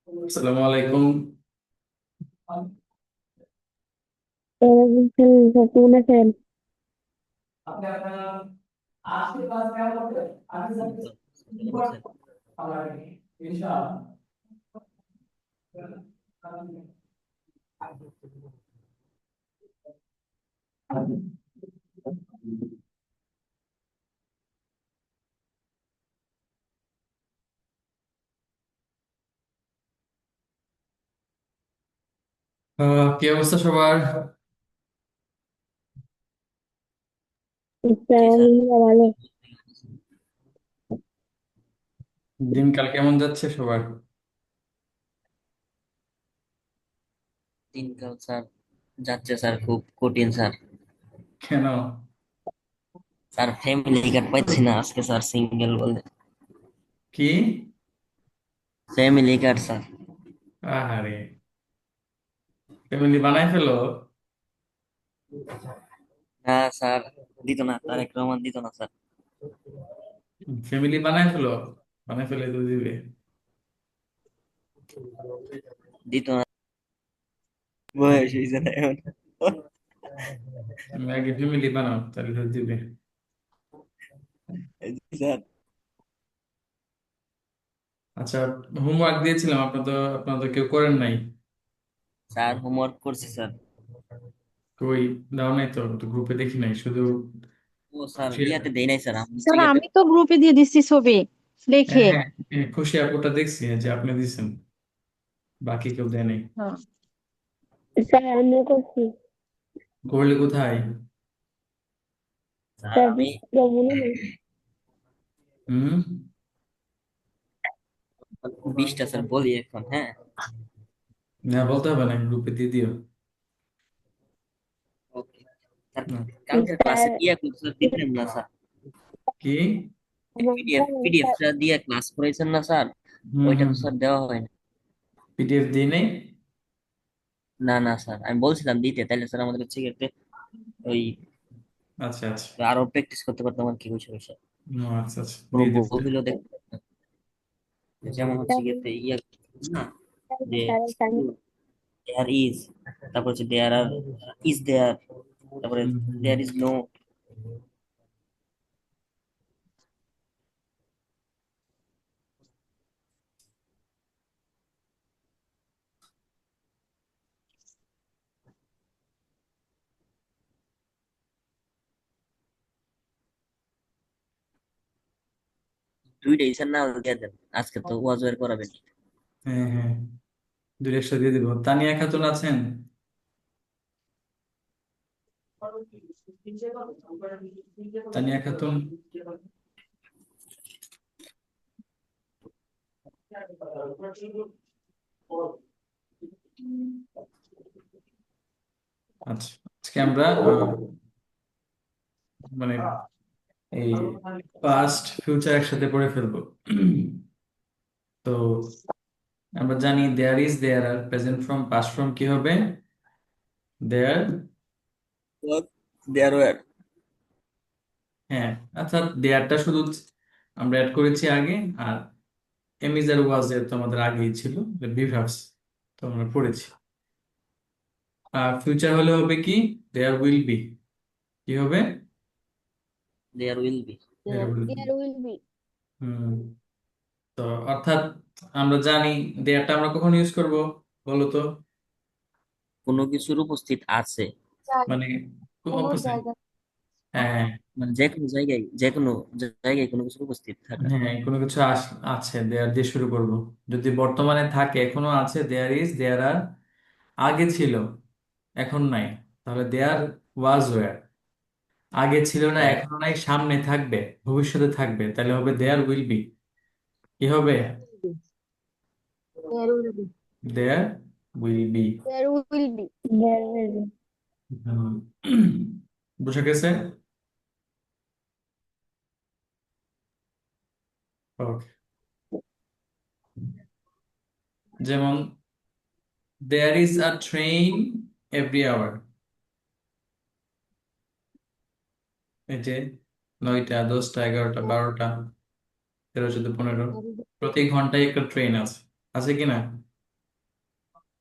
আসসালামু আলাইকুম। কেমন আছেন? এই তো ভালো আছেন? কি অবস্থা সবার? জি স্যার। আলহামদুলিল্লাহ ভালো। দিনকাল কেমন যাচ্ছে সবার? দিনকাল স্যার যাচ্ছে স্যার, খুব কঠিন স্যার। কেন? স্যার ফ্যামিলি কার্ড পাইছি না আজকে স্যার, সিঙ্গেল বলে। কি? Family card sir. আহারে, ফ্যামিলি বানাই ফেলো। না স্যার, দিত না, তারেক রহমান দিত না স্যার। ফ্যামিলি বানাই ফেলো, বানাই ফেলে তো দিবে। দিত না, বয়স হয়েছে না এখন। তুমি আগে ফ্যামিলি বানাও, তাহলে তো দিবে। জি স্যার। আচ্ছা, হোমওয়ার্ক দিয়েছিলাম, আপনারা তো কেউ করেন নাই। স্যার হোমওয়ার্ক করছি স্যার। কই, দাও নাই তো, তো গ্রুপে দেখি নাই শুধু। ও স্যার খুশি, ইয়াতে দেই নাই স্যার, আমি হচ্ছে স্যার ইয়াতে। আমি তো গ্রুপে দিয়ে দিচ্ছি ছবি হ্যাঁ দেখে। হ্যাঁ হ্যাঁ, খুশি আপুটা দেখছি যে আপনি দিচ্ছেন, বাকি কেউ দেয় নাই। হ্যাঁ, স্যার আমিও করছি। করলে কোথায়? স্যার স্যার আমি মনে নেই। হুম। 20টা স্যার বলি এখন, হ্যাঁ। না, বলতে হবে না, গ্রুপে দিয়ে দিও। Okay sir. হুম। কালকের স্যার ক্লাসে ইয়া স্যার দিতেন না স্যার, কি? পিডিএফ স্যার পিডিএফটা দিয়ে ক্লাস করাইছেন না স্যার? হুম ওইটা হুম। তো স্যার দেওয়া হয় না। পিডিএফ দিই নাই। না না স্যার, আমি বলছিলাম দিতে, তাইলে স্যার আমাদের হচ্ছে গিয়ে ওই আচ্ছা আচ্ছা। আরো প্র্যাকটিস করতে পারতাম আর কি, বসে বসে ও, আচ্ছা আচ্ছা, কোনো দিয়ে দেবো। বইগুলো দেখতে পারতাম। যেমন হচ্ছে গিয়ে ইয়া না, যে দেয়ার ইজ, তারপর হচ্ছে দেয়ার আর, ইজ দেয়ার, তারপরে হুম, হুম, হুম। There is no. 2টাই স্যার না দিয়ে দেন, আজকে তো ওয়াজ বের করাবেন। হ্যাঁ হ্যাঁ, দুই একশো দিয়ে দিব। তানিয়া খাতুন আছেন? তানিয়া খাতুন। আচ্ছা, আজকে আমরা মানে এই পাস্ট ফিউচার একসাথে পড়ে ফেলবো। তো আমরা জানি there is, there are, present form, past form কি হবে? দেয়ার। There were. হ্যাঁ। আচ্ছা, দেয়ারটা শুধু আমরা অ্যাড করেছি আগে, আর এমিজার ওয়াজ তো আমাদের আগেই ছিল, বিভার্স, তো আমরা পড়েছি। আর ফিউচার হলে হবে কি? There will be. কি হবে? There will be. There will be. There will be. হুম। তো অর্থাৎ আমরা জানি দেয়ারটা আমরা কখন ইউজ করব, বলো তো? কোনো কিছুর উপস্থিত আছে, মানে কোনো অপোজিট। জায়গা। হ্যাঁ মানে যে কোনো জায়গায়, যে কোনো জায়গায় কোনো কিছুর উপস্থিত থাকা। হ্যাঁ, কোনো কিছু আছে, দেয়ার দিয়ে শুরু করব। যদি বর্তমানে থাকে, এখনো আছে, দেয়ার ইজ, দেয়ার আর। আগে ছিল, এখন নাই, তাহলে দেয়ার ওয়াজ ওয়্যার। আগে ছিল না, দেয়ার এখনো নাই, সামনে থাকবে, ভবিষ্যতে থাকবে, তাহলে হবে দেয়ার উইল বি। কি হবে? There will be. There will be. There will be. There will be. বুঝে গেছে? ওকে। যেমন there is a train every hour. এই যে 9টা, 10টা, 11টা, 12টা, 13, 14, 15, প্রতি ঘন্টায় একটা ট্রেন আছে। আছে কি না?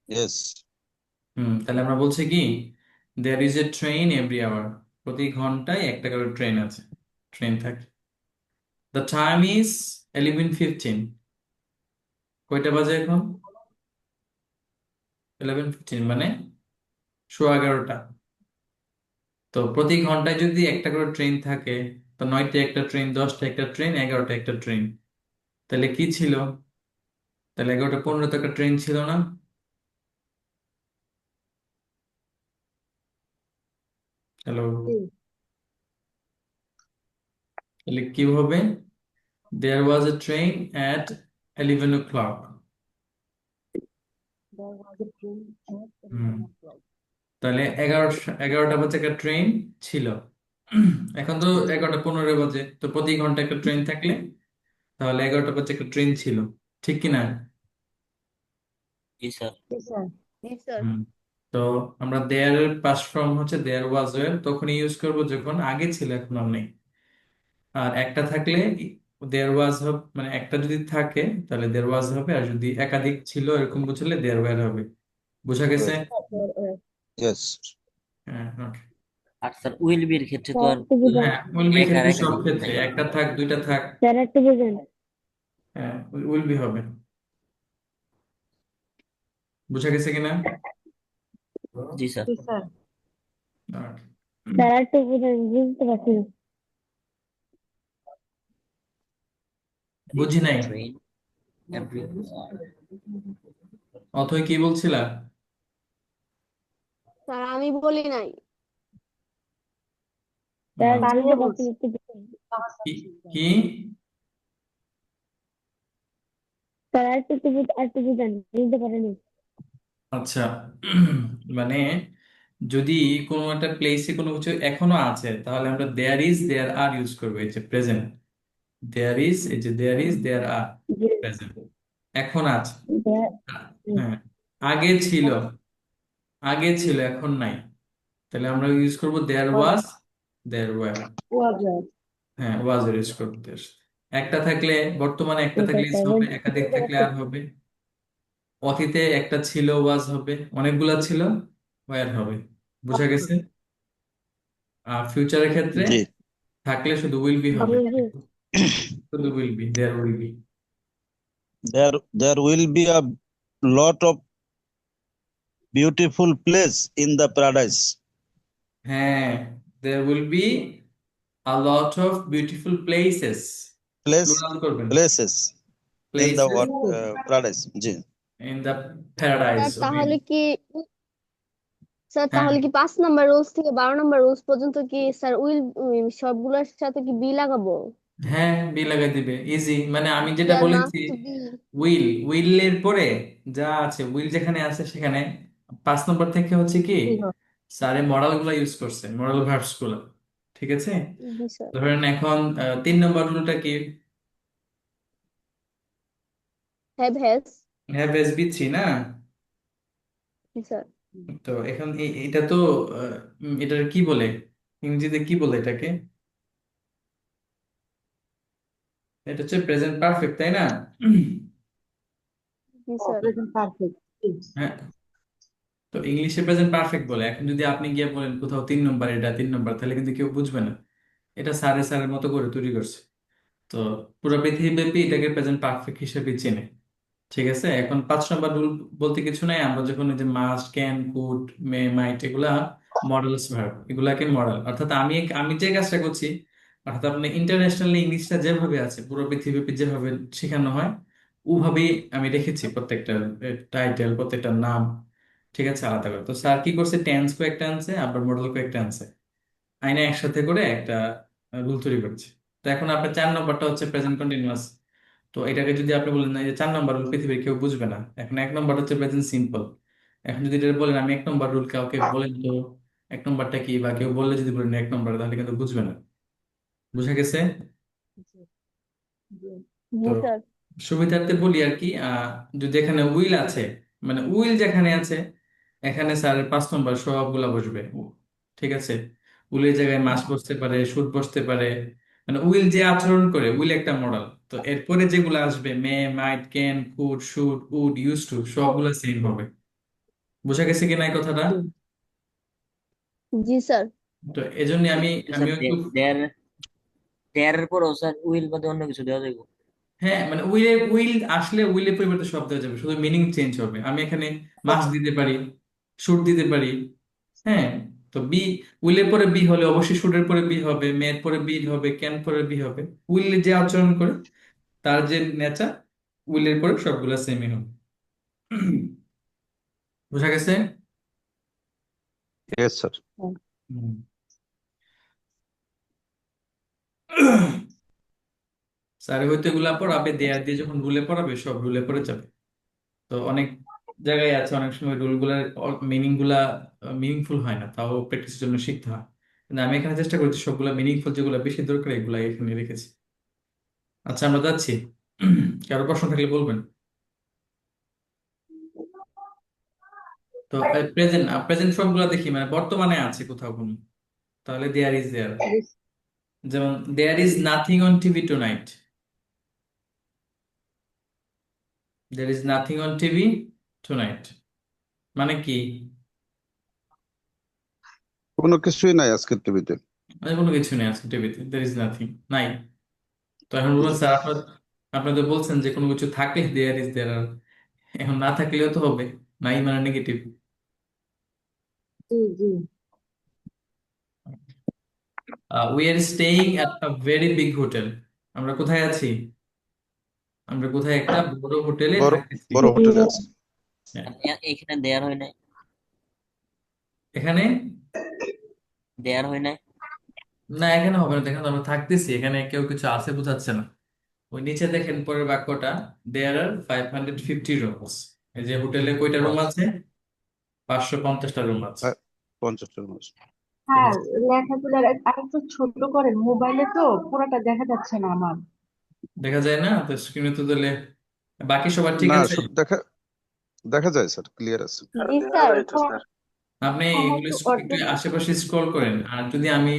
Yes. তাহলে আমরা বলছি কি, there is a train every hour, প্রতি ঘন্টায় একটা করে ট্রেন আছে, ট্রেন থাকে। দ্য টাইম ইজ 11:15, কয়টা বাজে এখন? 11:15 মানে 11:15। তো প্রতি ঘন্টায় যদি একটা করে ট্রেন থাকে, তো 9টা একটা ট্রেন, 10টা একটা ট্রেন, 11টা একটা ট্রেন, তাহলে কি ছিল? তাহলে 11:15 তো একটা ট্রেন ছিল না? হ্যালো, তাহলে কি হবে? দেয়ার was A train at 11 o'clock। হুম, তাহলে 11টা বাজে একটা ট্রেন ছিল। এখন তো 11:15 বাজে, তো প্রতি ঘন্টা একটা ট্রেন থাকলে তাহলে 11টা বাজে একটা ট্রেন ছিল, ঠিক কিনা? জি স্যার। হুম। তো আমরা দেয়ার এর পাস্ট ফর্ম হচ্ছে দেয়ার ওয়াজ ওয়্যার, তখন ইউজ করব যখন আগে ছিল এখন আর নেই। আর একটা থাকলে দেয়ার ওয়াজ হবে, মানে একটা যদি থাকে তাহলে দেয়ার ওয়াজ হবে, আর যদি একাধিক ছিল এরকম বুঝলে দেয়ার ওয়্যার হবে। বুঝা গেছে? Well, yes. হ্যাঁ, okay. আর স্যার উইল বি এর ক্ষেত্রে তো স্যার আর একটু বুঝান। হ্যাঁ, উইল বি একার ক্ষেত্রে সব একাধিক ক্ষেত্রে নাই। একটা থাক দুইটা থাক, স্যার একটু বুঝান। হ্যাঁ, উইল বি হবে। বুঝা গেছে কিনা? জি স্যার। Okay. স্যার একটু বুঝান, বুঝতে পারছি না। বুঝি নাই। Train every. অথই কি বলছিলা? স্যার আমি বলি নাই। স্যার আহ, বুঝতে পারছি না, একটু বুঝান। কি কি? স্যার একটু বুঝান, বুঝতে পারিনি। আচ্ছা, মানে যদি কোনো একটা প্লেসে কোনো কিছু এখনো আছে তাহলে আমরা দেয়ার ইজ দেয়ার আর ইউজ করবো, এই যে প্রেজেন্ট। দেয়ার ইজ, এই যে দেয়ার is there R, G, present, এখন আছে। স্যার। হ্যাঁ, আগে ছিল, আগে ছিল এখন নাই, তাহলে আমরা ইউজ করবো দেয়ার ওয়াজ, দেয়ার ওয়্যার। হ্যাঁ, ওয়াজ এর ইউজ করতে আসে। একটা থাকলে, বর্তমানে একটা ঠিক থাকলে আছে, ইজ স্যার হবে, একাধিক বুঝতে থাকলে পারছি। আর হবে। অতীতে একটা ছিল ওয়াজ হবে, অনেকগুলা ছিল ওয়্যার হবে। বুঝা গেছে? আর ফিউচারের ক্ষেত্রে জি। থাকলে শুধু উইল বি জি হবে, জি শুধু will be, there will be. There will be a lot of beautiful place in the paradise. হ্যাঁ, there will be a lot of beautiful places, Place plural করবেন, places in the places what paradise. জি। In the paradise. Sir okay. তাহলে কি sir হ্যাঁ, তাহলে কি 5 নম্বর রোজ থেকে 12 নম্বর রোজ পর্যন্ত কি স্যার সবগুলোর সাথে কি বি লাগাবো? হ্যাঁ, বি লাগাই দিবে, ইজি। মানে আমি যেটা দেয়ার বলেছি, মাস্ট বি। উইলের পরে যা আছে, উইল যেখানে আছে সেখানে 5 নম্বর থেকে হচ্ছে কি স্যারে মডাল গুলা ইউজ করছে, মডাল ভার্বস গুলা। ঠিক আছে? জি স্যার। ধরেন এখন 3 নম্বর রুলটা কি? Have has. Have as V three না? জি স্যার। তো এখন এটা তো এটার কি বলে, ইংরেজিতে কি বলে এটাকে? এটা হচ্ছে প্রেজেন্ট পারফেক্ট, তাই না? জি স্যার। হ্যাঁ, তো ইংলিশে প্রেজেন্ট পারফেক্ট বলে। এখন যদি আপনি গিয়ে বলেন কোথাও 3 নম্বর, এটা 3 নম্বর, তাহলে কিন্তু কেউ বুঝবে না। এটা স্যারের স্যারের মতো করে তৈরি করছে। তো পুরো পৃথিবীব্যাপী এটাকে প্রেজেন্ট পারফেক্ট হিসেবে চেনে। ঠিক আছে? এখন 5 নম্বর রুল বলতে কিছু নাই। আমরা যখন ওই যে মাস্ট, ক্যান, কুড, মে, মাইট, এগুলা মডেলস ভার্ব, এগুলাকে মডেল, অর্থাৎ আমি আমি যে কাজটা করছি, অর্থাৎ আপনি ইন্টারন্যাশনালি ইংলিশটা যেভাবে আছে পুরো পৃথিবীব্যাপী যেভাবে শেখানো হয় ওভাবেই আমি রেখেছি প্রত্যেকটা টাইটেল, প্রত্যেকটা নাম। ঠিক আছে, আলাদা করে। তো স্যার কি করছে, টেন্স কয়েকটা আনছে, আবার মডেল কয়েকটা আনছে, আইনা একসাথে করে একটা রুল তৈরি করছে। তো এখন আপনার 4 নম্বরটা হচ্ছে প্রেজেন্ট কন্টিনিউয়াস। তো এটাকে যদি আপনি বলেন না, এই যে 4 নম্বর রুল পৃথিবীর কেউ বুঝবে না, এখন 1 নম্বর হচ্ছে প্রেজেন্ট সিম্পল। এখন যদি এটা বলেন আমি 1 নম্বর রুল, কাউকে বলেন তো 1 নম্বরটা কি, বা কেউ বললে যদি বলেন 1 নম্বর, তাহলে কিন্তু বুঝবে না। বুঝা গেছে? তো জি স্যার। সুবিধার্থে বলি আর কি, যদি এখানে উইল আছে, মানে উইল যেখানে আছে এখানে স্যার 5 নম্বর সবগুলা বসবে। ঠিক আছে? উইলের জায়গায় মাস বসতে পারে, শুড বসতে পারে। মানে উইল যে আচরণ করে, উইল একটা মডেল, তো এরপরে যেগুলো আসবে may, might, can, could, should, would, use to, সবগুলা সেম হবে। বোঝা গেছে কিনা এই কথাটা? জি স্যার। তো এজন্য আমি স্যার আমিও একটু দেয়ার দেয়ার এর পরও স্যার উইল বাদে অন্য কিছু দেওয়া যাবে? হ্যাঁ মানে উইল আসলে উইলের পরিবর্তে সব দেওয়া যাবে, শুধু মিনিং চেঞ্জ হবে। আমি এখানে মাস্ট দিতে পারি, শুড দিতে পারি। হ্যাঁ, তো বি, উইলের পরে বি হলে অবশ্যই শুডের পরে বি হবে, মেয়ের পরে বি হবে, ক্যান পরে বি হবে। উইল যে আচরণ করে তার যে নেচার, উইলের পরে সবগুলা সেমই হবে। বোঝা গেছে? Yes, sir. হুম। স্যার হয়তো এগুলা পড়াবে, দেয়ার দিয়ে যখন রুলে পড়াবে সব রুলে পড়ে যাবে। তো অনেক জায়গায় আছে, অনেক সময় রুল গুলার মিনিং গুলা মিনিংফুল হয় না, তাও প্র্যাকটিসের জন্য শিখতে হয়। কিন্তু আমি এখানে চেষ্টা করছি সবগুলা মিনিংফুল, যেগুলো বেশি দরকার এগুলা এখানে রেখেছি। আচ্ছা, আমরা যাচ্ছি। কারো প্রশ্ন থাকলে বলবেন। তো প্রেজেন্ট প্রেজেন্ট ফর্ম গুলা দেখি, মানে বর্তমানে আছে কোথাও কোনো, তাহলে দেয়ার ইজ দেয়ার। যেমন there is nothing on TV tonight, there is nothing on TV tonight মানে কি? কোনো কিছুই নাই আজকের টিভিতে। মানে কোনো কিছু নেই আজকে টিভিতে, দেয়ার ইজ নাথিং, নাই। তো এখন বলুন স্যার, আপনার তো বলছেন যে কোনো কিছু থাকলে দেয়ার ইজ দেয়ার, এখন না থাকলেও তো হবে, নাই মানে negative. G G. We are staying at a very big hotel, আমরা কোথায় আছি? আমরা কোথায় একটা বড় হোটেলে বড় থাকতেছি। বড় হোটেলে আছে। হ্যাঁ, এখানে দেয়ার হয় নাই? এখানে দেয়ার হয় নাই? না, এখানে হবে না, দেখেন আমরা থাকতেছি, এখানে কেউ কিছু আছে বোঝাচ্ছে না। ওই নিচে দেখেন পরের বাক্যটা, দেয়ার আর 550 রুমস। এই যে হোটেলে কয়টা রুম আছে? 550টা রুম আছে। 50টার মতো। ঠিক স্যার আছে, লেখাগুলো আরেকটু ছোট করেন, মোবাইলে তো পুরোটা দেখা যাচ্ছে না আমার। দেখা যায় না তো স্ক্রিনে তো দিলে। বাকি সবার ঠিক না, আছে? শুধু দেখা দেখা যায় স্যার, ক্লিয়ার আছে। জি স্যার, আপনি এগুলো সমস্ত একটু অর্ধেক। আশেপাশে স্ক্রল করেন, আর যদি আমি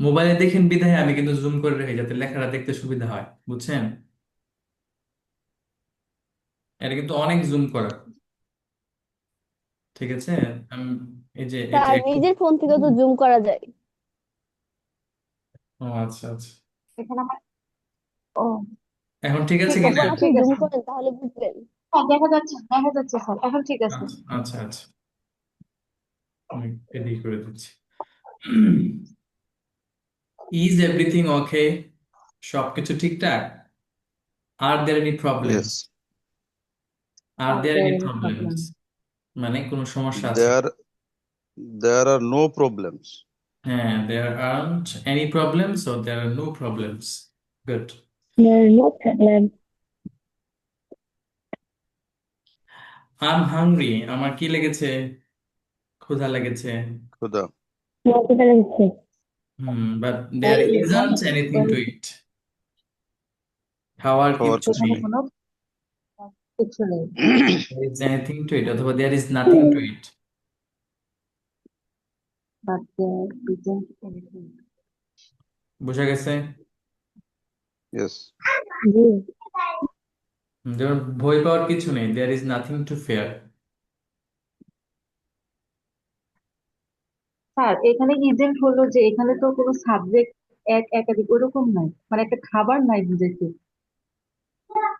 মোবাইলে দেখেন বিধায় আমি কিন্তু জুম করে রাখি, যাতে লেখাটা দেখতে সুবিধা হয়, বুঝছেন? এটা কিন্তু অনেক জুম করা, ঠিক আছে। আমি এই যে এটা স্যার নিজের ফোন থেকে তো জুম করা যায়। ও আচ্ছা আচ্ছা, এখানে আমার, ও এখন ঠিক আছে ঠিক কিনা? আছে, যখন আপনি ঠিক জুম আছে। করেন তাহলে বুঝবেন। হ্যাঁ, দেখা যাচ্ছে স্যার, এখন ঠিক আছে। আচ্ছা আচ্ছা আচ্ছা, আমি এদিকে করে দিচ্ছি। ইজ এভরিথিং ওকে, সবকিছু ঠিকঠাক? Are there any problems? Yes. Are are there any there any problems problem? মানে কোনো সমস্যা আছে? There there are no problems. হ্যাঁ, there aren't any problems or there are no problems. Good. There is no problem. I'm hungry. আমার কি লেগেছে? ক্ষুধা লেগেছে। খুদা। তোমার কোথায় লাগছে? But there এই এখানে isn't anything to eat. খাওয়ার খাওয়ার কিচ্ছু কিছু নেই। এখানে কোনো কিছু নেই। There is anything to eat অথবা there is nothing to eat. But there isn't anything. বোঝা গেছে? ইয়েস। জি। যেমন ভয় পাওয়ার কিছু নেই, there is nothing to fear. Sir এখানে ইজেন্ট হলো যে এখানে তো কোনো সাবজেক্ট একাধিক ওরকম নাই, মানে একটা খাবার নাই বুঝেছি,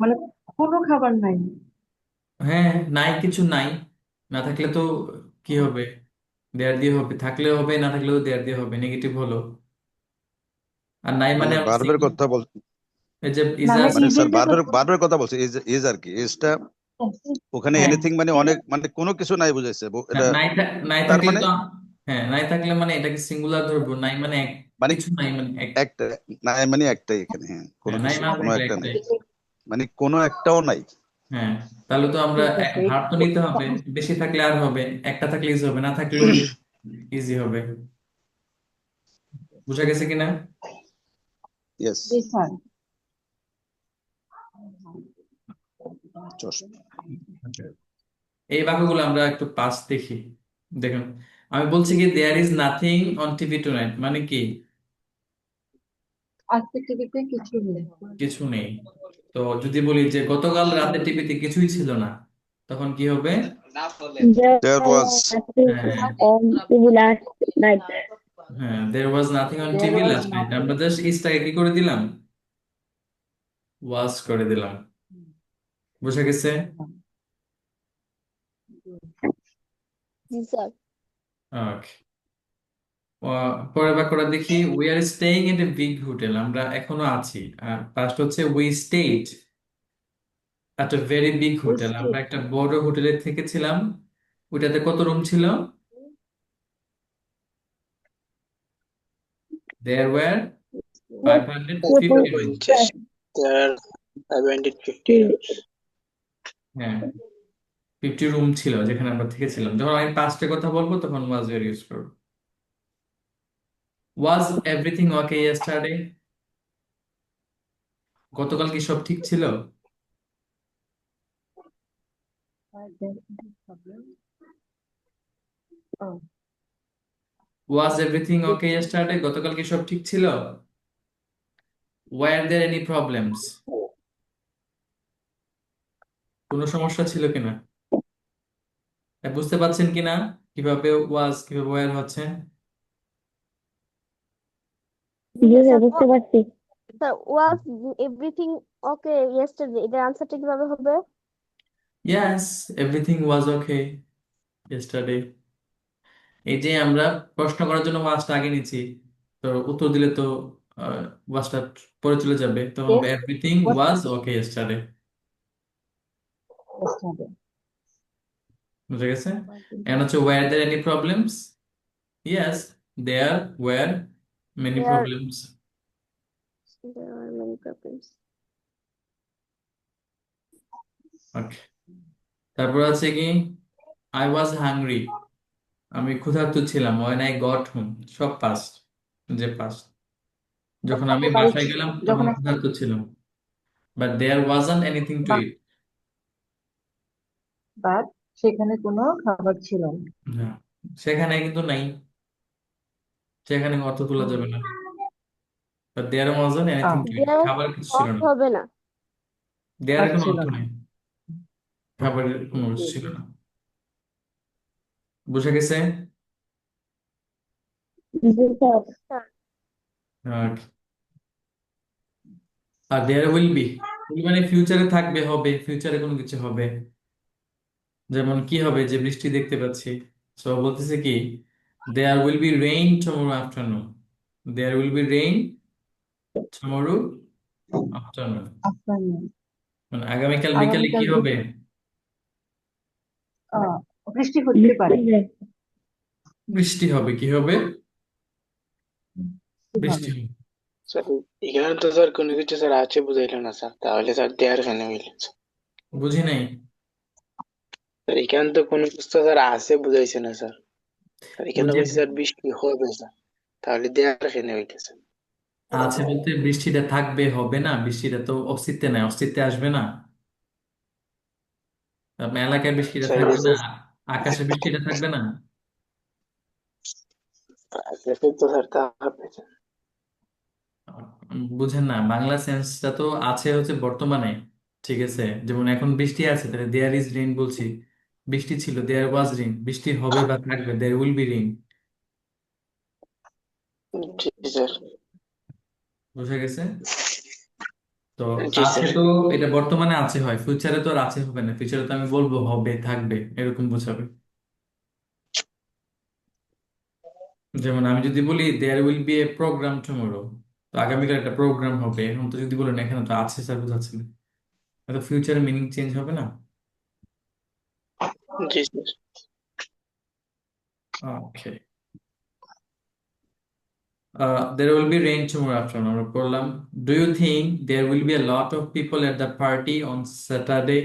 মানে কোনো খাবার নাই। হ্যাঁ, নাই কিছু নাই, না থাকলে তো কি হবে? দেয়ার দিয়ে হবে, থাকলেও হবে, না থাকলেও দেয়ার দিয়ে হবে, নেগেটিভ হলো। আর নাই মানে মানে আমরা বার্বের কথা বল, এই যে মানে ইজাজ। মানে স্যার ইজেন্টের বার্বের কথা। বার্বের কথা বলছে, ইজ আর কি, ইজটা ওখানে হ্যাঁ, এনিথিং মানে অনেক, মানে কোনো কিছু নাই বুঝাইছে না, এটা। নাই তার থাকলে মানে, তো, হ্যাঁ নাই থাকলে মানে এটাকে সিঙ্গুলার ধরবো, নাই মানে মানে কিছু নাই মানে একটা নাই মানে একটাই এখানে, হ্যাঁ কোনো হ্যাঁ, নাই কিছু, মানে কোনো থাকলে একটা নাই, একটাই। মানে কোনো একটাও নাই। হ্যাঁ, তাহলে তো আমরা ঠিক আছে। ভার তো নিতে হবে, বেশি থাকলে আর হবে, একটা থাকলে ইজি হবে, না থাকলেও ইজি হবে। বুঝা গেছে কিনা? ইয়েস। জি স্যার। Okay. এই বাক্যগুলো আমরা একটু পাস দেখি। দেখুন, আমি বলছি কি there is nothing on TV tonight মানে কি? আজকে টিভিতে কিছু নেই। কিছু নেই। তো যদি বলি যে গতকাল রাতে টিভিতে কিছুই ছিল না, তখন কি হবে? There There was was nothing হ্যাঁ on TV last night. হ্যাঁ, there was nothing on there TV was last night, nothing. আমরা জাস্ট ইসটাকে কি করে দিলাম, ওয়াজ করে দিলাম। বুঝা গেছে? জি স্যার। ওকে, পরের বাক্যটা দেখি, we are staying at a big hotel, আমরা এখনো আছি। আর ফার্স্ট হচ্ছে we stayed at a very big hotel, আমরা একটা বড় হোটেলে থেকেছিলাম। ওইটাতে কত রুম ছিল? There were What 550 rooms. was There are 150 rooms. হ্যাঁ, 50 রুম ছিল যেখানে আমরা থেকেছিলাম। যখন আমি পাস্টে কথা বলবো তখন ওয়াজ এর ইউজ করবো। ওয়াজ এভরিথিং ওকে ইয়েস্টারডে, গতকাল কি সব ঠিক ছিল? ওয়াজ এভরিথিং ওকে ইয়েস্টারডে, গতকাল কি সব ঠিক ছিল? ওয়ার দেয়ার এনি প্রবলেমস, কোনো সমস্যা ছিল কিনা? বুঝতে পারছেন কিনা কিভাবে ওয়াজ কিভাবে ওয়ার হচ্ছে? স্যার বুঝতে পারছি। স্যার ওয়াজ এভরিথিং ওকে ইয়েস্টারডে, এটার আনসারটা কিভাবে হবে? Yes, everything was okay yesterday. এই যে আমরা প্রশ্ন করার জন্য ওয়াজটা আগে নিচ্ছি, তো উত্তর দিলে তো ওয়াজটা পরে চলে যাবে, তখন হবে এভরিথিং ওয়াজ ওকে ইয়েস্টারডে। বুঝে গেছে? এখন হচ্ছে were there any problems, yes there were many There problems. there are many problems. Okay, তারপর আছে কি, আই ওয়াজ হাংরি, আমি ক্ষুধার্ত ছিলাম। ওয়েন আই গট হোম, সব পাস্ট, যে পাস্ট। যখন আমি বাসায় গেলাম তখন যখন ক্ষুধার্ত ছিলাম, but there wasn't anything to eat. But সেখানে কোনো খাবার ছিল না। না, সেখানে কিন্তু নাই, সেখানে অর্থ তোলা যাবে না। But there wasn't anything to eat, There খাবার কিছু ছিল না। হবে না। দেয়ার কোনো ছিল অর্থ না। নেই, খাবারের কোনো অর্থ ছিল না। বুঝে গেছে? জি স্যার। Sir Okay. আর দেয়ার উইল বি, মানে ফিউচারে থাকবে, হবে, ফিউচারে কোনো কিছু হবে। যেমন কি হবে, যে বৃষ্টি দেখতে পাচ্ছি, সো বলতেছে কি, there will be rain tomorrow afternoon, there will be rain tomorrow afternoon, afternoon, মানে আগামীকাল বিকালে কি আগামীকাল হবে? আহ, বৃষ্টি হতে পারে। বৃষ্টি হবে। কি হবে? বৃষ্টি হবে। স্যার এখানে তো স্যার কোনো কিছু স্যার আছে বুঝাইলো না স্যার, তাহলে স্যার দেয়ার কেন হইল? বুঝি নাই। স্যার এখানে তো কোনো কিছু তো স্যার আছে বুঝাইছে না স্যার। স্যার এখানে বুঝি বলছি স্যার বৃষ্টি হবে স্যার, তাহলে দেয়ার কেন হইতেছে? আছে বলতে বৃষ্টিটা থাকবে, হবে না, বৃষ্টিটা তো অস্তিত্বে নাই, অস্তিত্বে আসবে না। আপনার এলাকায় বৃষ্টিটা স্যার থাকবে না, এটা আকাশে বৃষ্টিটা থাকবে না। তো স্যার তা হবে স্যার। বুঝেন না, বাংলা সেন্সটা তো আছে হচ্ছে বর্তমানে। ঠিক আছে, যেমন এখন বৃষ্টি আছে, তাহলে দেয়ার ইজ রেইন বলছি, বৃষ্টি ছিল, দেয়ার ওয়াজ রেইন, বৃষ্টি হবে বা থাকবে, দেয়ার উইল বি রেইন। জি স্যার। বুঝে গেছে? তো জি আছে স্যার। তো, এটা বর্তমানে আছে হয়, ফিউচারে তো আর আছে হবে না, ফিউচারে তো আমি বলবো হবে থাকবে, এরকম বোঝাবে। যেমন আমি যদি বলি there will be a program tomorrow, তো আগামীকাল একটা প্রোগ্রাম হবে, এখন তো যদি বলেন এখানে তো আছে স্যার বোঝাচ্ছে না, তো ফিউচারে মিনিং চেঞ্জ হবে না। জি sir. Okay, there will be rain tomorrow afternoon, আমরা পড়লাম। Do you think there will be a lot of people at the party on Saturday?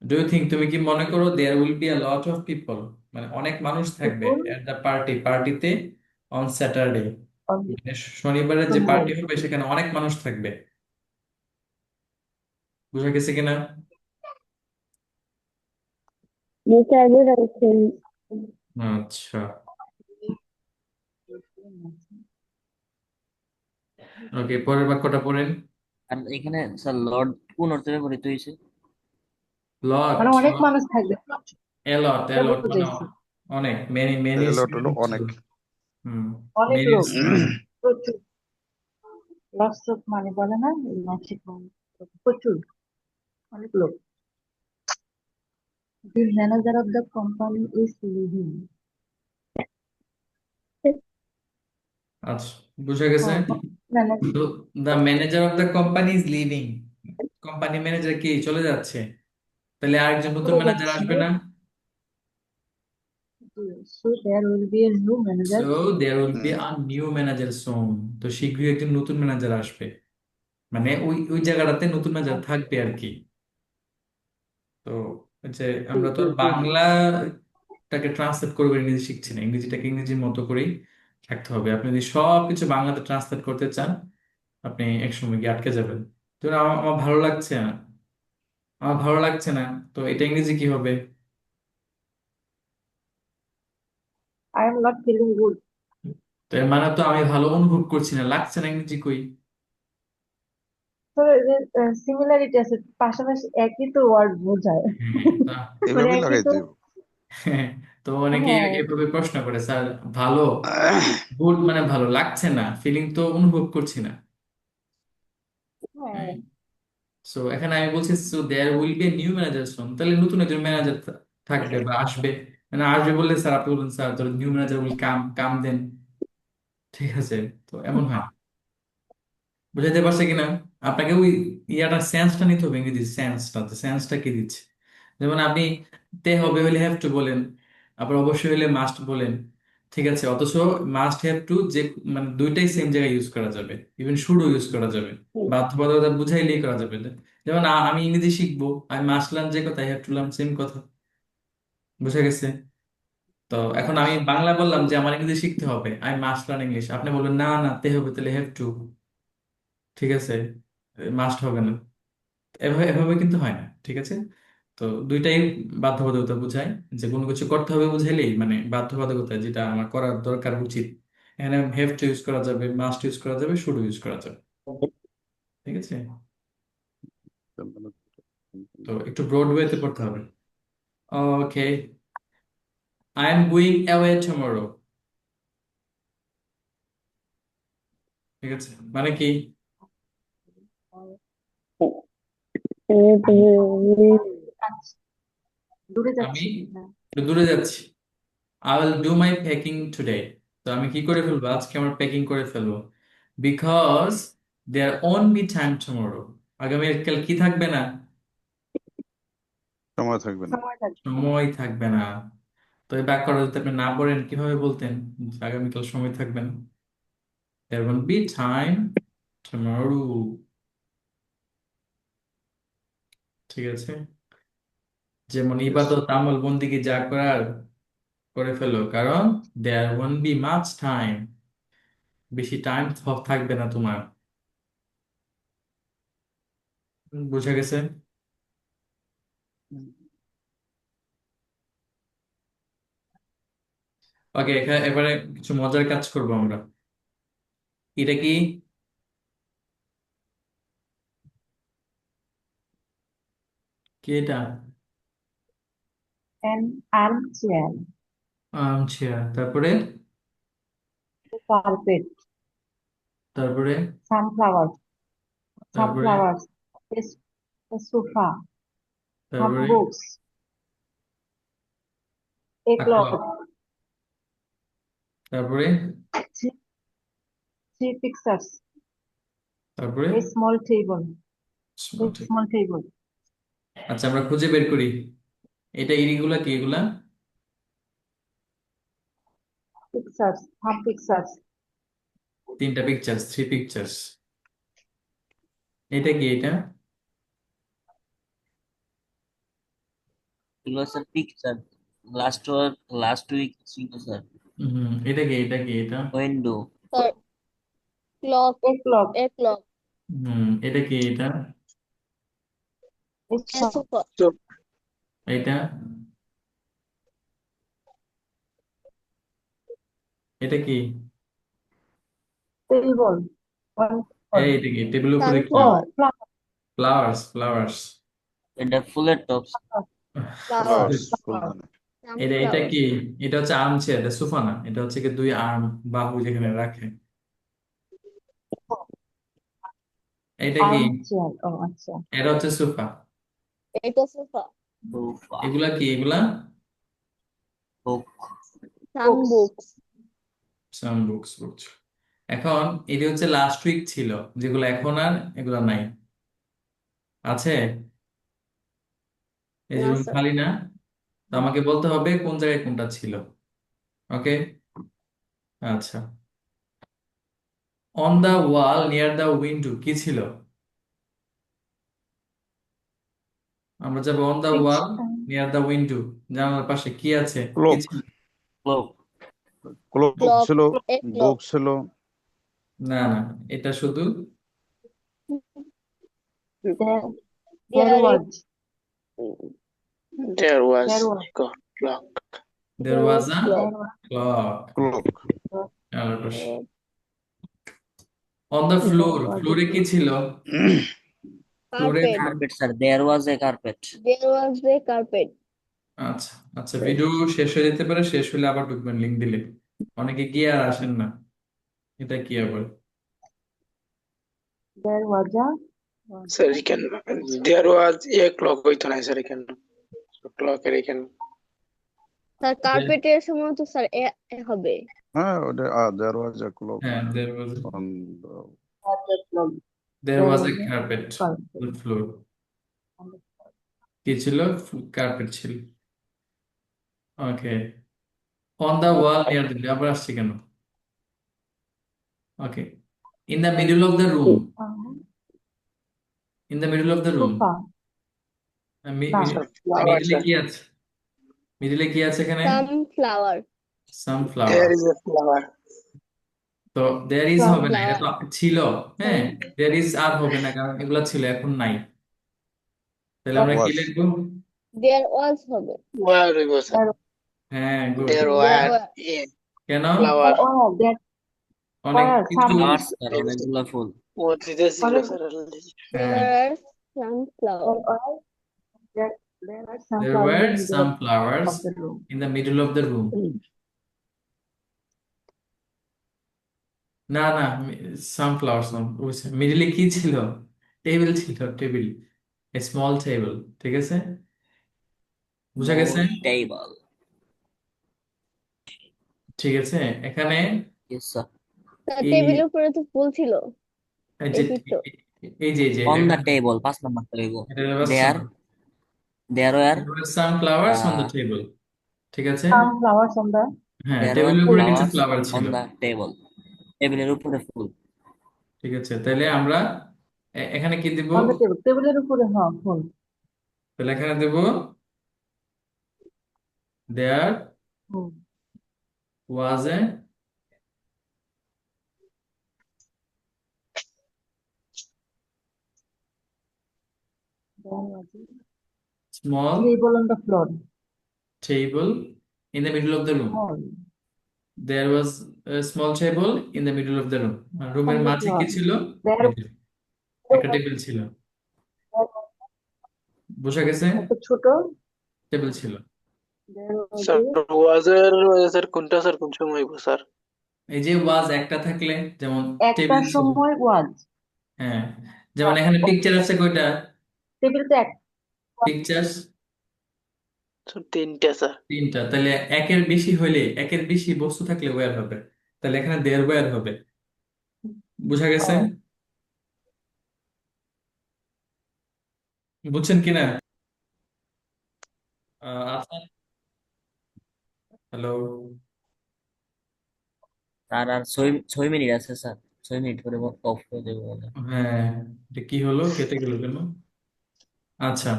Do you think, তুমি কি মনে করো there will be a lot of people, মানে অনেক মানুষ থাকবে কুকুর at the party, পার্টিতে, on Saturday, মানে শনিবারের যে সোমবার। পার্টি হবে সেখানে অনেক মানুষ থাকবে। বুঝা গেছে কিনা? জি স্যার বুঝতে পারছি। আচ্ছা, ওকে, পরের বাক্যটা পড়েন। আর এখানে স্যার লর্ড কোন অর্থে ব্যবহৃত হয়েছে? লট, মানে অনেক মানুষ থাকবে, এলট এটা এলট মানে বুঝাইছি। অনেক, মেনি মেনি A lot হলো স্টুডেন্ট ছিল। অনেক। হুম, অনেক মেনি লোক, স্টুডেন্ট। প্রচুর। লটস অফ মানে বলে না, লটস অফ প্রচুর, অনেক লোক। The manager of the company is leaving. আচ্ছা, বুঝা গেছে। ম্যানেজার, তো the manager of the company is living, company manager কি চলে যাচ্ছে, তাহলে আরেকজন নতুন চলে ম্যানেজার যাচ্ছে। আসবে না? So there will be a new so manager. There will be a new manager soon, তো শীঘ্রই একজন নতুন ম্যানেজার আসবে, মানে ওই ওই জায়গাটাতে নতুন ম্যানেজার থাকবে আর কি। তো ওই যে আমরা তো আর বাংলাটাকে ট্রান্সলেট করবো, ইংরেজি শিখছি না, ইংরেজিটাকে ইংরেজির মতো করেই থাকতে হবে। আপনি যদি সবকিছু বাংলাতে ট্রান্সলেট করতে চান, আপনি একসময় গিয়ে আটকে যাবেন। ধরুন আমার আমার ভালো লাগছে না, আমার ভালো লাগছে না, তো এটা ইংরেজি কি হবে? I am not feeling good. তো এর মানে তো আমি ভালো অনুভব করছি না, লাগছে না ইংরেজি কই? তো সিমিলারিটি আছে, পাশাপাশি একই তো ওয়ার্ড বোঝায়। হ্যাঁ মানে এভাবেই একই লাগাই তো। দিব। হ্যাঁ, তো অনেকে হ্যাঁ, এভাবে প্রশ্ন করে, স্যার ভালো, গুড মানে ভালো লাগছে না, ফিলিং তো অনুভব করছি না। হ্যাঁ, সো এখানে আমি বলছি so there will be new manager soon, তাহলে নতুন একজন ম্যানেজার থাকবে বা আসবে। মানে আসবে বললে স্যার আপনি বলুন স্যার তোর নিউ ম্যানেজার উইল কাম, কাম দেন, ঠিক আছে? তো এমন হয়, বুঝাইতে পারছে কিনা? আপনাকে ওই ইয়াটা সেন্সটা নিতে হবে, ইংরেজি সেন্সটা, তো সেন্সটা কি দিচ্ছে। যেমন আপনি তে হবে হলে হ্যাভ টু বলেন, আবার অবশ্যই হলে মাস্ট বলেন, ঠিক আছে? অথচ মাস্ট হ্যাভ টু যে মানে দুইটাই সেম জায়গায় ইউজ করা যাবে, ইভেন শুডও ইউজ করা যাবে, বাধ্যবাধকতা বুঝাইলেই করা যাবে। যেমন আমি ইংরেজি শিখবো, আমি মাস্ট লার্ন যে কথা, I have to learn same কথা, বুঝা গেছে? তো এখন আমি বাংলা বললাম যে আমার ইংরেজি শিখতে হবে, আই মাস্ট লার্ন ইংলিশ, আপনি বলবেন না না তে হবে, তাহলে হ্যাভ টু, ঠিক আছে? মাস্ট হবে না, এভাবে এভাবে কিন্তু হয় না, ঠিক আছে? তো দুইটাই বাধ্যবাধকতা বোঝায়, যে কোনো কিছু করতে হবে বুঝাইলেই মানে বাধ্যবাধকতা, যেটা আমার করার দরকার উচিত। এখানে হ্যাভ টু ইউজ করা যাবে, মাস্ট ইউজ করা যাবে, শুড ইউজ করা যাবে, ঠিক আছে? তো একটু ব্রড ওয়েতে পড়তে হবে। Okay, I am going away tomorrow, ঠিক আছে? মানে কি? আচ্ছা, দূরে আমি যাচ্ছি না। একটু দূরে যাচ্ছি, I will do my packing today, তো আমি কি করে ফেলবো, আজকে আমার প্যাকিং করে ফেলবো, because there won't be time tomorrow, আগামীকাল কি থাকবে না? সময় থাকবে না। সময় থাকবে। সময় থাকবে না। তো এই বাক্যটা যদি আপনি না পড়েন কিভাবে বলতেন যে আগামীকাল সময় থাকবে না? দেয়ার ওন্ট বি টাইম টুমরো, ঠিক আছে? যেমন Yes. ইবাদত আমল বন্দিগি যা করার করে ফেলো, কারণ দেয়ার ওন্ট বি মাচ টাইম, বেশি টাইম থাকবে না তোমার, বুঝা গেছে? ওকে, এবারে কিছু মজার কাজ করব আমরা। এটা কি? কি এটা? An armchair, চেয়ার, তারপরে? carpet, তারপরে? sunflowers, তারপরে? sunflowers, a sofa, some তারপরে? books, a ক্লক, clock, তারপরে? three, three pictures, তারপরে? a small table, a small table, আচ্ছা, আমরা খুঁজে বের করি, এটা এগুলা কি, এগুলা? pictures, some pictures, তিনটা পিকচার্স, থ্রি পিকচার্স। এটা কি এটা? এগুলো স্যার পিকচার, লাস্ট উইক ছিল স্যার। এটা কি, এটা কি এটা? Window. Sir clock, a clock, A clock, এটা কি এটা? a এ সোফা, তো এটা? এটা কি? table, one table. এটা কি টেবিলের উপরে কি? Oh, sunflower, flower, flowers, flowers. এটা ফুলের টপ। ফ্লাওয়ার Flowers, ফুলদানি। এটা সানফ্লাওয়ার কি? এটা হচ্ছে আর্ম চেয়ার, এটা সোফা না, এটা হচ্ছে কি দুই আর্ম, বাহু যেখানে রাখে। এটা কি? আর্ম চেয়ার, ও আচ্ছা। এটা হচ্ছে সোফা। এটা সোফা সোফা। এগুলা কি? এগুলা book. Some books. Books some books books. এখন এটি হচ্ছে লাস্ট উইক ছিল, যেগুলো এখন আর এগুলা নাই। আছে? এই যে না রুম স্যার খালি না, তো আমাকে বলতে হবে কোন জায়গায় কোনটা ছিল। ওকে, আচ্ছা। On the wall near the window কি ছিল? আমরা যাবো on the Which wall near the window, জানালার পাশে কি আছে? কি ক্লক, ছিল? ক্লোক। ক্লক ক্লক ছিল, এ ক্লক বুক ছিল। না না, এটা শুধু there there was There was there was a clock. There was a clock there was clock. Clock, জানালার পাশে। On the there floor, was ফ্লোরে কি ছিল? ফ্লোরে carpet carpet sir, there was a carpet. There was a carpet আচ্ছা আচ্ছা, video শেষ হয়ে যেতে পারে, শেষ হলে আবার ঢুকবেন লিঙ্ক দিলে। অনেকে গিয়ে আর আসেন না, এটা কি আবার? a Sir, এখানে there was a clock হইতো না স্যার, এখানে clock এর এখানে। স্যার কার্পেটের সময় তো স্যার এ এ হবে হ্যাঁ ওটা there was a clock হ্যাঁ, there was on the clock. there There was was a carpet a on the floor। কি ছিল? কার্পেট ছিল। Okay, on the wall near the, আবার আসছে কেন? Okay, in the middle of the room, in the middle of the room, sofa. না, Sir, flower, মিডলে sir. কি আছে? মিডলে কি আছে এখানে? Sunflower sunflower. There is a flower. তো দেয়ার ইজ হবে না, এটা ফ্লাওয়ার তো ছিল। হ্যাঁ, দেয়ার ইজ আর হবে না, কারণ এগুলা ছিল, এখন নাই। তাহলে আমরা কি was, লিখবো? দেয়ার ওয়াজ হবে Where হইব স্যার? there হ্যাঁ, good. There there were were a কেন? flower. were there অনেক were কিছু। some ফ্লাওয়ার্স স্যার, অনেকগুলো ফুল। ও দিতেছিল অনেক স্যার। হ্যাঁ, there are sunflower there there are some there flowers were in the middle some flowers of the room. in the middle of the room। না না, সানফ্লাওয়ার্স না, মিডিলে কি ছিল? টেবিল ছিল, টেবিল, স্মল টেবিল। ঠিক আছে, বুঝা গেছে? Small table. ঠিক আছে, এখানে ইয়েস স্যার। এই টেবিলের উপরে তো ফুল ছিল এই যে দেখি তো এই যে অন এটা দ্য টেবল 5 নাম্বার হইব। এটা হলো there there were some flowers on the table. ঠিক আছে, Some flowers on the হ্যাঁ, দেয়ার ওয়ার টেবিলের উপরে কিছু ফ্লাওয়ার্স ফ্লাওয়ার অন ছিল। The table. টেবিলের উপরে ফুল। ঠিক আছে, তাহলে আমরা এখানে কি দিব? on the table. টেবিলের উপরে হ্যাঁ ফুল। তাহলে এখানে দেব there hmm, was a there was a small table on the floor. Table in the middle of the room. Small there was a small table in the middle of the room। রুমের on the মাঝে floor. কি ছিল? There একটা table ছিল। বুঝা গেছে? একটা ছোট টেবিল ছিল। there was sir a sir কোনটা স্যার কোন সময় হইব স্যার? এই যে ওয়াজ একটা থাকলে, যেমন একটা টেবিল ছিল। সময় was হ্যাঁ, যেমন এখানে পিকচার আছে কয়টা? টেবিল তো এক পিকচার স্যার তিনটা স্যার। তিনটা। তাহলে একের বেশি হইলে, একের বেশি বস্তু থাকলে ওয়্যার হবে, তাহলে এখানে দেড় ওয়্যার হবে। বুঝা গেছে? বুঝছেন কিনা? আচ্ছা, হ্যালো। তার আর 6 মিনিট আছে স্যার, 6 মিনিট করে অফ করে দেবো বলে। হ্যাঁ, এটা কি হলো, কেটে গেল কেন? আচ্ছা,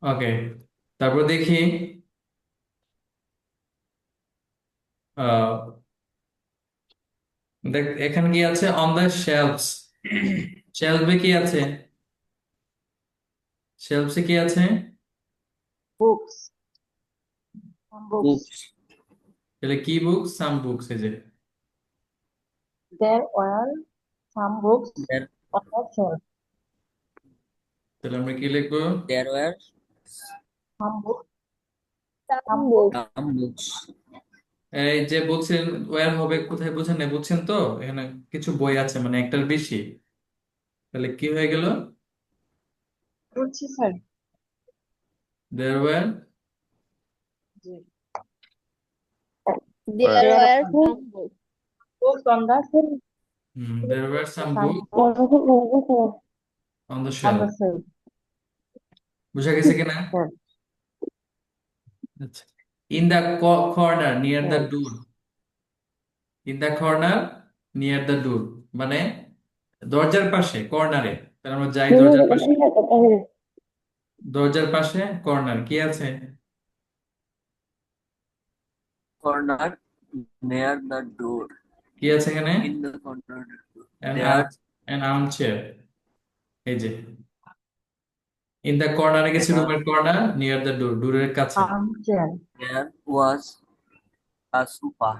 ওকে, তারপর দেখি আহ দেখ এখানে কি আছে? অন দ্য শেলফস, শেলফে কি আছে? শেলফসে কি আছে? books some books books. তাহলে কি বুক? Some books. এই যে there were some books there on the shelf. তাহলে আমরা কি লিখবো? There were some books, Some some books. books, some books. এই যে বলছেন ওয়ার হবে কোথায়, বুঝেন না? বুঝছেন তো এখানে কিছু বই আছে মানে একটার বেশি, তাহলে কি হয়ে গেল? বুঝছি স্যার। দেয়ার ওয়ার জি। There There were are some books. Books on the there were some some book books on the on shelf. the shelf. বুঝা গেছে কিনা? স্যার আচ্ছা। In the corner near the sir door, in the corner near the door মানে দরজার পাশে, কর্নারে। তাহলে আমরা যাই দরজার পাশে, দরজার পাশে কর্নার কি আছে? Corner near the door. কি আছে এখানে? In the corner an there an armchair, এই যে ইন দ্য কর্নারে গেছে, there রুমের কর্নার, নিয়ার দ্য ডোর, ডোরের কাছে। armchair. there was a sofa.